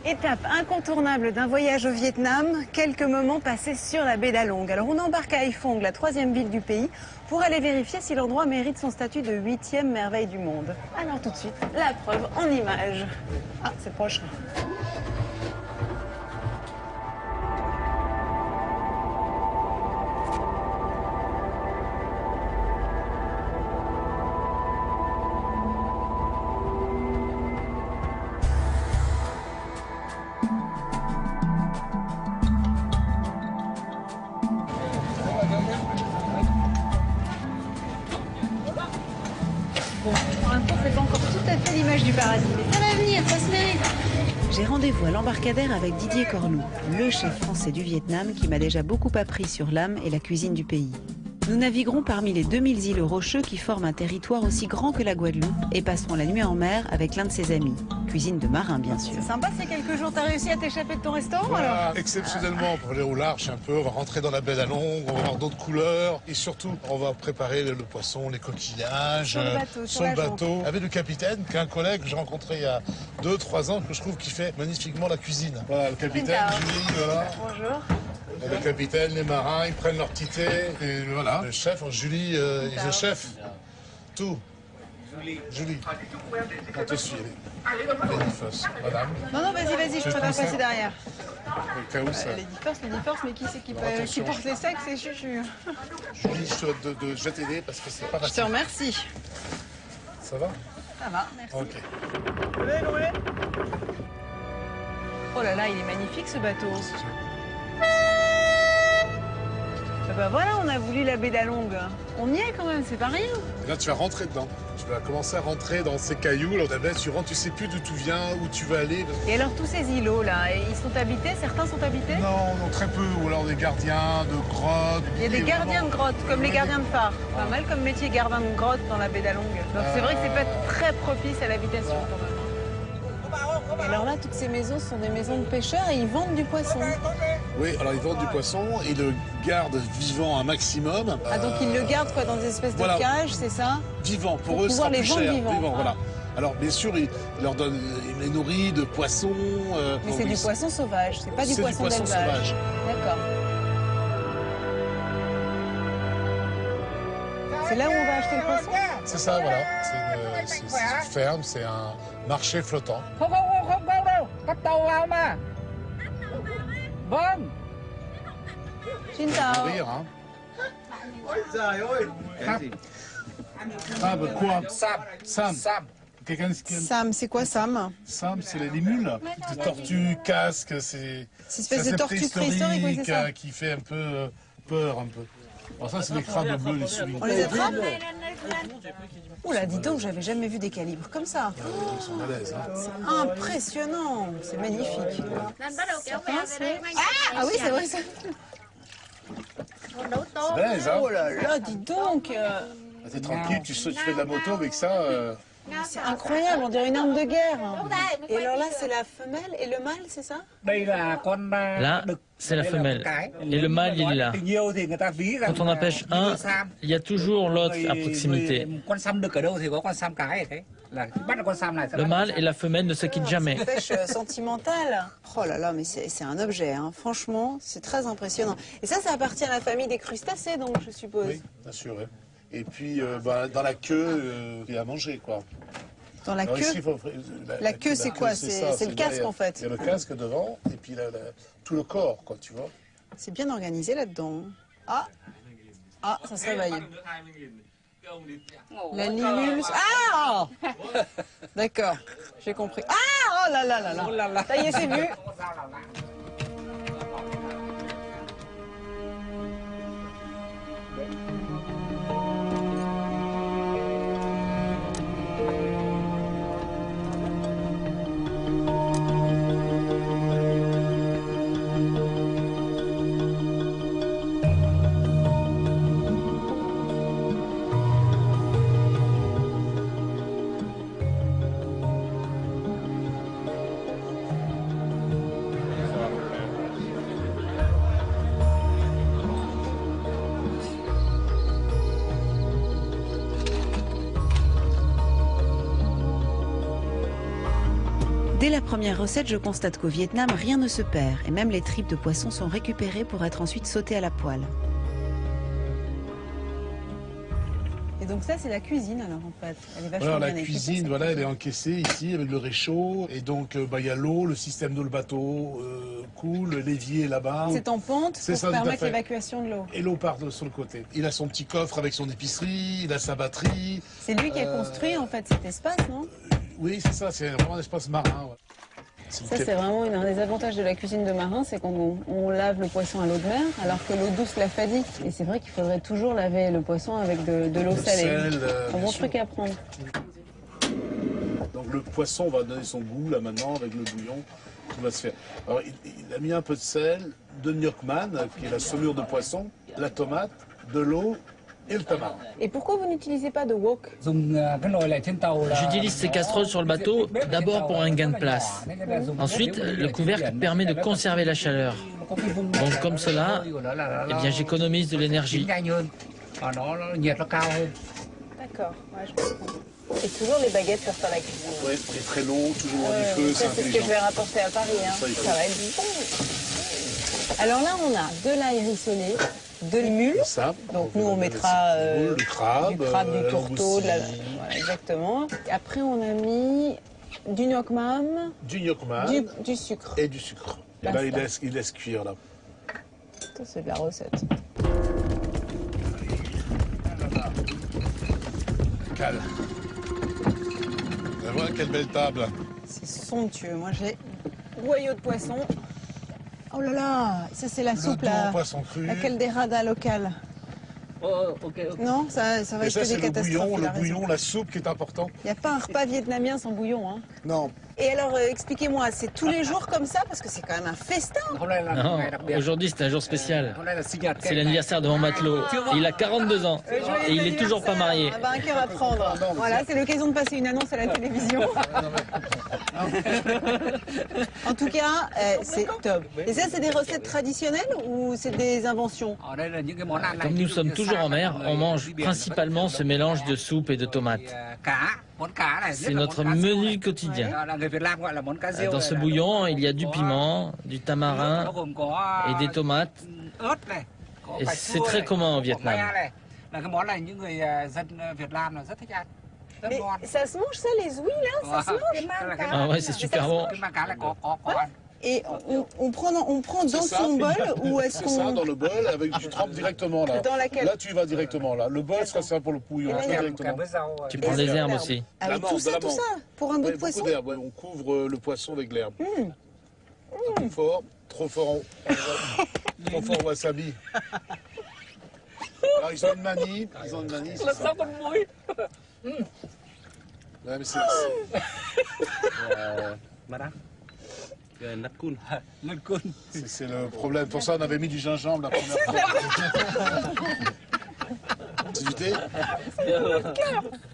Étape incontournable d'un voyage au Vietnam, quelques moments passés sur la baie d'Along. Alors on embarque à Hải Phòng, la 3e ville du pays, pour aller vérifier si l'endroit mérite son statut de 8e merveille du monde. Alors tout de suite, la preuve en images. Ah, c'est proche. Bon, pour l'instant, c'est pas encore tout à fait l'image du paradis, mais ça va venir, ça se mérite. J'ai rendez-vous à l'embarcadère avec Didier Cornou, le chef français du Vietnam qui m'a déjà beaucoup appris sur l'âme et la cuisine du pays. Nous naviguerons parmi les 2000 îlots rocheux qui forment un territoire aussi grand que la Guadeloupe et passerons la nuit en mer avec l'un de ses amis. Cuisine de marin, bien sûr. C'est sympa, ces quelques jours, t'as réussi à t'échapper de ton restaurant, voilà, alors? Exceptionnellement, pour aller au large un peu, on va rentrer dans la baie d'Along, on va voir d'autres couleurs et surtout, on va préparer le poisson, les coquillages, sur le bateau, avec le capitaine, qui est un collègue que j'ai rencontré il y a 2-3 ans, que je trouve qu'il fait magnifiquement la cuisine. Voilà, le capitaine, Julie, voilà. Bonjour. Et le capitaine, les marins, ils prennent leur petit thé. Et voilà, le chef, Julie, il est chef. Tout. Julie, on te suit. Lady First, madame. Non, vas-y, je préfère passer derrière. Au cas où ça. Lady First, mais qui c'est qui porte les sacs? C'est Chuchu. Julie, je vais t'aider parce que c'est pas facile. Je te remercie. Ça va? Ça va, merci. Ok. Oh là là, il est magnifique ce bateau. Ah bah voilà, on a voulu la baie d'Along. On y est quand même, c'est pas rien. Et là, tu vas rentrer dedans. Tu vas commencer à rentrer dans ces cailloux. Là, la baie, tu rentres, tu sais plus d'où tu viens, où tu vas aller. Et alors, tous ces îlots là, ils sont habités? Certains sont habités? Non, très peu. Ou alors des gardiens de grottes. Il y a des gardiens de grottes, comme les gardiens de phare. Pas mal comme métier, gardien de grotte dans la baie d'Along. Donc c'est vrai que c'est pas très propice à l'habitation quand même. Et alors là, toutes ces maisons sont des maisons de pêcheurs et ils vendent du poisson. Oui, alors ils vendent du poisson et le gardent vivant un maximum. Ah, donc ils le gardent quoi, dans des espèces de cages, c'est ça? Vivant, pour eux, pouvoir c'est les plus vendre cher. vivants. Voilà. Alors bien sûr, ils leur donnent, ils les nourrissent de poissons. Mais c'est du poisson sauvage, c'est pas du poisson d'élevage. Sauvage. D'accord. C'est là où on va acheter le poisson? C'est ça, voilà. C'est une ferme, c'est un marché flottant. Xin chào. Rire, hein. Ah, bah quoi? Sam. Sam, c'est quoi Sam? Sam, c'est les mules. Des tortues, casques, c'est une espèce de tortue préhistorique, oui, c'est ça. Qui fait un peu peur, un peu. Alors ça, c'est les crabes bleus, les souris. On les attrape? Oula, dis donc, j'avais jamais vu des calibres comme ça. Ils sont balèzes, hein. C'est impressionnant, c'est magnifique. Ah oui, c'est vrai ça. C'est balèze, hein. Oh là là, dis donc. T'es tranquille, tu fais de la moto avec ça. C'est incroyable, on dirait une arme de guerre. Et alors là, c'est la femelle et le mâle, c'est ça? Là, c'est la femelle. Et le mâle, il est là. Quand on en pêche un, il y a toujours l'autre à proximité. Le mâle et la femelle ne se quittent jamais. C'est une pêche sentimentale. Oh là là, mais c'est un objet, hein. Franchement, c'est très impressionnant. Et ça appartient à la famille des crustacés, donc, je suppose. Oui, bien sûr. Oui. Et puis, dans la queue, il y a à manger, quoi. Dans la queue? La queue, c'est quoi? C'est le casque, en fait. Il y a le casque devant, et puis tout le corps, quoi, tu vois. C'est bien organisé là-dedans. Ah, ça se réveille. La limule... Ah! D'accord, j'ai compris. Ah! Oh là là là là. Ça y est, c'est vu. Dès la première recette, je constate qu'au Vietnam, rien ne se perd et même les tripes de poisson sont récupérées pour être ensuite sautées à la poêle. Et donc ça, c'est la cuisine alors en fait. Elle est vachement voilà, bien la cuisine, voilà, elle est encaissée ici avec le réchaud. Et donc, il y a l'eau, le système d'eau, le bateau coule, l'évier est là-bas. C'est en pente pour ça, permettre l'évacuation de l'eau. Et l'eau part sur le côté. Il a son petit coffre avec son épicerie, il a sa batterie. C'est lui qui a construit en fait cet espace, non? Oui, c'est ça, c'est vraiment un espace marin. Ouais. Ça, c'est vraiment un des avantages de la cuisine de marin, c'est qu'on lave le poisson à l'eau de mer, alors que l'eau douce la fadigue. Et c'est vrai qu'il faudrait toujours laver le poisson avec de l'eau salée. Un bon truc à prendre. Donc le poisson va donner son goût là maintenant avec le bouillon qui va se faire. Alors il a mis un peu de sel, de gnocchman, qui est la saumure de poisson, la tomate, de l'eau et le tamarin. Et pourquoi vous n'utilisez pas de wok? J'utilise ces casseroles sur le bateau d'abord pour un gain de place. Ensuite, le couvercle permet de conserver la chaleur. Donc comme cela, eh bien j'économise de l'énergie. D'accord, ouais, je comprends. Et toujours les baguettes pour faire la cuisine. Oui, c'est très long, toujours au feu, c'est c'est ce que je vais rapporter à Paris. Hein. Ça va être bon. Alors là, on a de l'ail rissolé, de l'imule. Donc nous, on mettra du crabe, du tourteau, voilà, exactement. Après, on a mis du gnocchman, du sucre. Et du sucre. Et là, il laisse cuire là. Ça, c'est de la recette. Calme. Voilà quelle belle table. C'est somptueux. Moi, j'ai boyau de poisson. Oh là là, ça c'est la soupe là. Poisson cru. La calderada locale. Non, ça va être que des catastrophes. Le bouillon, la soupe qui est important. Il n'y a pas un repas vietnamien sans bouillon. Hein. Non. Et alors, expliquez-moi, c'est tous les jours comme ça? Parce que c'est quand même un festin. Non, aujourd'hui c'est un jour spécial. C'est l'anniversaire de mon matelot. Il a 42 ans et il n'est toujours pas marié. Ah bah, un cœur à prendre. Voilà, c'est l'occasion de passer une annonce à la télévision. En tout cas, c'est top. Et ça, c'est des recettes traditionnelles ou c'est des inventions? Comme nous sommes toujours en mer, on mange principalement ce mélange de soupe et de tomates. C'est notre menu quotidien. Dans ce bouillon, il y a du piment, du tamarin et des tomates. Et c'est très commun au Vietnam. Et ça se mange ça, les ouïes là? Ça se mange? Ah ouais, c'est super bon. Et on prend dans son bol ou est-ce qu'on... C'est ça, dans le bol, avec tu trempes directement là. Dans laquelle? Là, tu vas directement là. Le bol, ça sert pour le bouillon. Tu prends des herbes aussi. Avec tout ça, pour un bout de poisson? Ouais, on couvre le poisson avec l'herbe. Trop fort wasabi. Alors, ils ont une manie, c'est ça. Ouais, mais c'est... C'est le problème. Pour ça, on avait mis du gingembre la première fois. Tu doutais?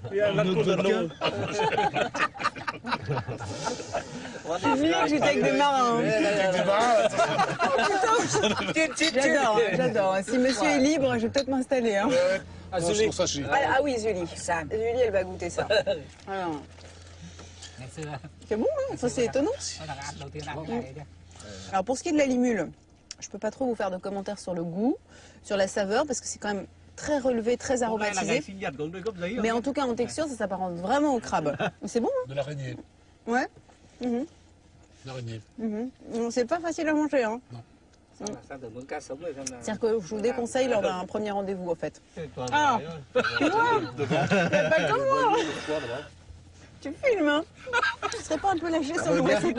Je suis venue, j'étais avec des marins. J'adore. Si monsieur est libre, je vais peut-être m'installer. Hein. Ah oui, Julie. Julie, elle va goûter ça. C'est bon, hein, ça c'est étonnant. Alors pour ce qui est de la limule, je peux pas trop vous faire de commentaires sur le goût, sur la saveur, parce que c'est quand même très relevé, très aromatisé. Mais en tout cas, en texture, ça s'apparente vraiment au crabe. C'est bon, hein? De l'araignée. Ouais. L'araignée. C'est pas facile à manger, hein? Non. C'est-à-dire que je vous déconseille lors d'un premier rendez-vous, en fait. Ah, tu vois, pas comme moi. Tu filmes, hein? Tu serais pas un peu lâché sur le wasabi?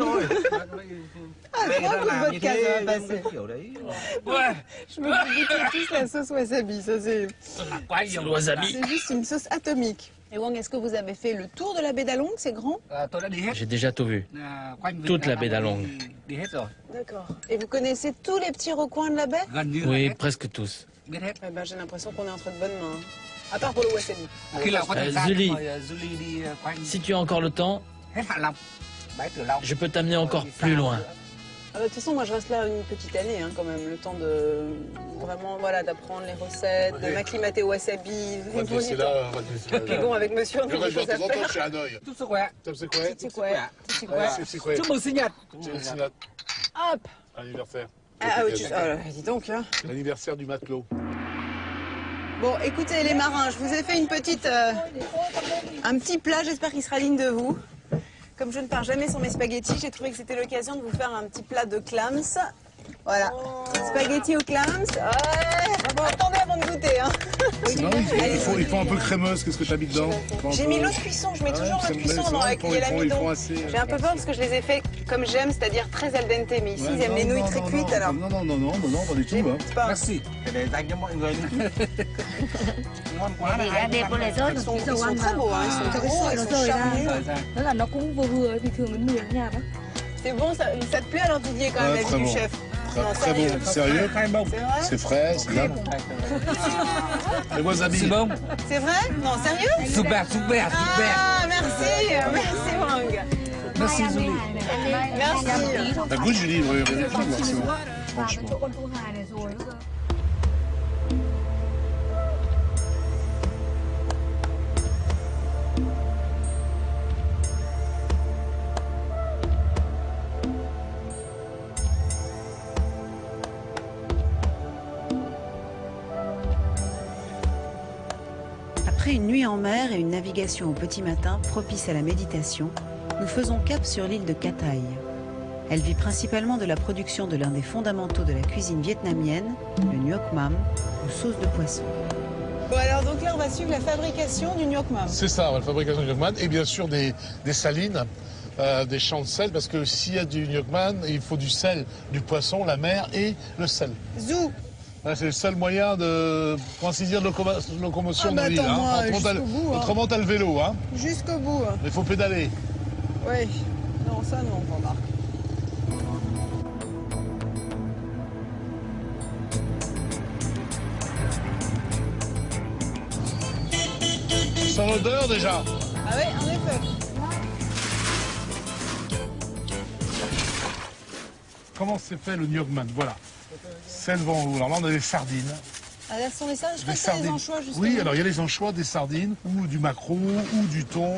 Ah, 3 coups de vodka, ça va passer. Je me fais goûter tous la sauce wasabi, ça c'est... Le wasabi. C'est juste une sauce atomique. Et Wang, est-ce que vous avez fait le tour de la baie d'Along? C'est grand? J'ai déjà tout vu. Toute la baie d'Along. D'accord. Et vous connaissez tous les petits recoins de la baie? Oui, presque tous. J'ai l'impression qu'on est entre de bonnes mains. À part pour le wasabi. Julie, si tu as encore le temps, je peux t'amener encore plus loin. Ah bah, de toute façon, moi je reste là une petite année hein, quand même, le temps de vraiment d'apprendre les recettes, de m'acclimater au wasabi. On va te laisser là, on va te laisser là. Puis bon, avec monsieur, on a des choses à faire. chez Hanoï. Tout ce quoi? C'est quoi? C'est quoi? C'est quoi? Tout mon signal. Hop. Anniversaire. Ah oui, dis donc. Hein. L'anniversaire du matelot. Bon, écoutez les marins, je vous ai fait une petite, un petit plat, j'espère qu'il sera digne de vous. Comme je ne pars jamais sans mes spaghettis, j'ai trouvé que c'était l'occasion de vous faire un petit plat de clams. Voilà, spaghettis aux clams. Ouais. Attendez avant de goûter. Hein. Il faut un peu crémeuse, qu'est-ce que tu as mis dedans? J'ai mis l'eau de cuisson, je mets toujours l'eau de cuisson dans la cuillère l'amidon. J'ai un peu peur parce que je les ai fait comme j'aime, c'est-à-dire très al dente, mais ici ils aiment les nouilles très cuites alors. Non, pas du tout. Merci. Ils sont très beaux, hein. Ils sont gros, ils sont charnus. C'est bon, ça te plaît alors Didier quand même, l'avis du chef? Très bon, sérieux? Très bon. C'est vrai? C'est frais, c'est bien. Les wasabi. C'est bon? C'est vrai? Non, sérieux? Super. Ah, merci Wang. Merci Julie. Merci. T'as goût Julie, franchement. Après une nuit en mer et une navigation au petit matin propice à la méditation, nous faisons cap sur l'île de Cat Ai. Elle vit principalement de la production de l'un des fondamentaux de la cuisine vietnamienne, le nuoc mam, ou sauce de poisson. Bon alors donc là on va suivre la fabrication du nuoc mam. C'est ça, la fabrication du nuoc mam et bien sûr des salines, des champs de sel, parce que s'il y a du nuoc mam, il faut du sel, du poisson, la mer et le sel. Zou. C'est le seul moyen de, pour ainsi dire, de locomotion de l'île. Autrement, t'as le vélo. Hein. Jusqu'au bout. Mais il faut pédaler. Oui. Non, ça non, remarque. Sans l'odeur déjà. Ah oui, en effet. Comment s'est fait le nuoc mam? Voilà. C'est devant vous. Alors là, on a des sardines. Ah, là, ce sont les sardines. Je crois que c'est les anchois, justement. Oui, alors il y a les anchois, des sardines, ou du maquereau, ou du thon,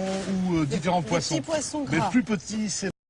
ou différents poissons. Petits poissons gras. Mais le plus petit, c'est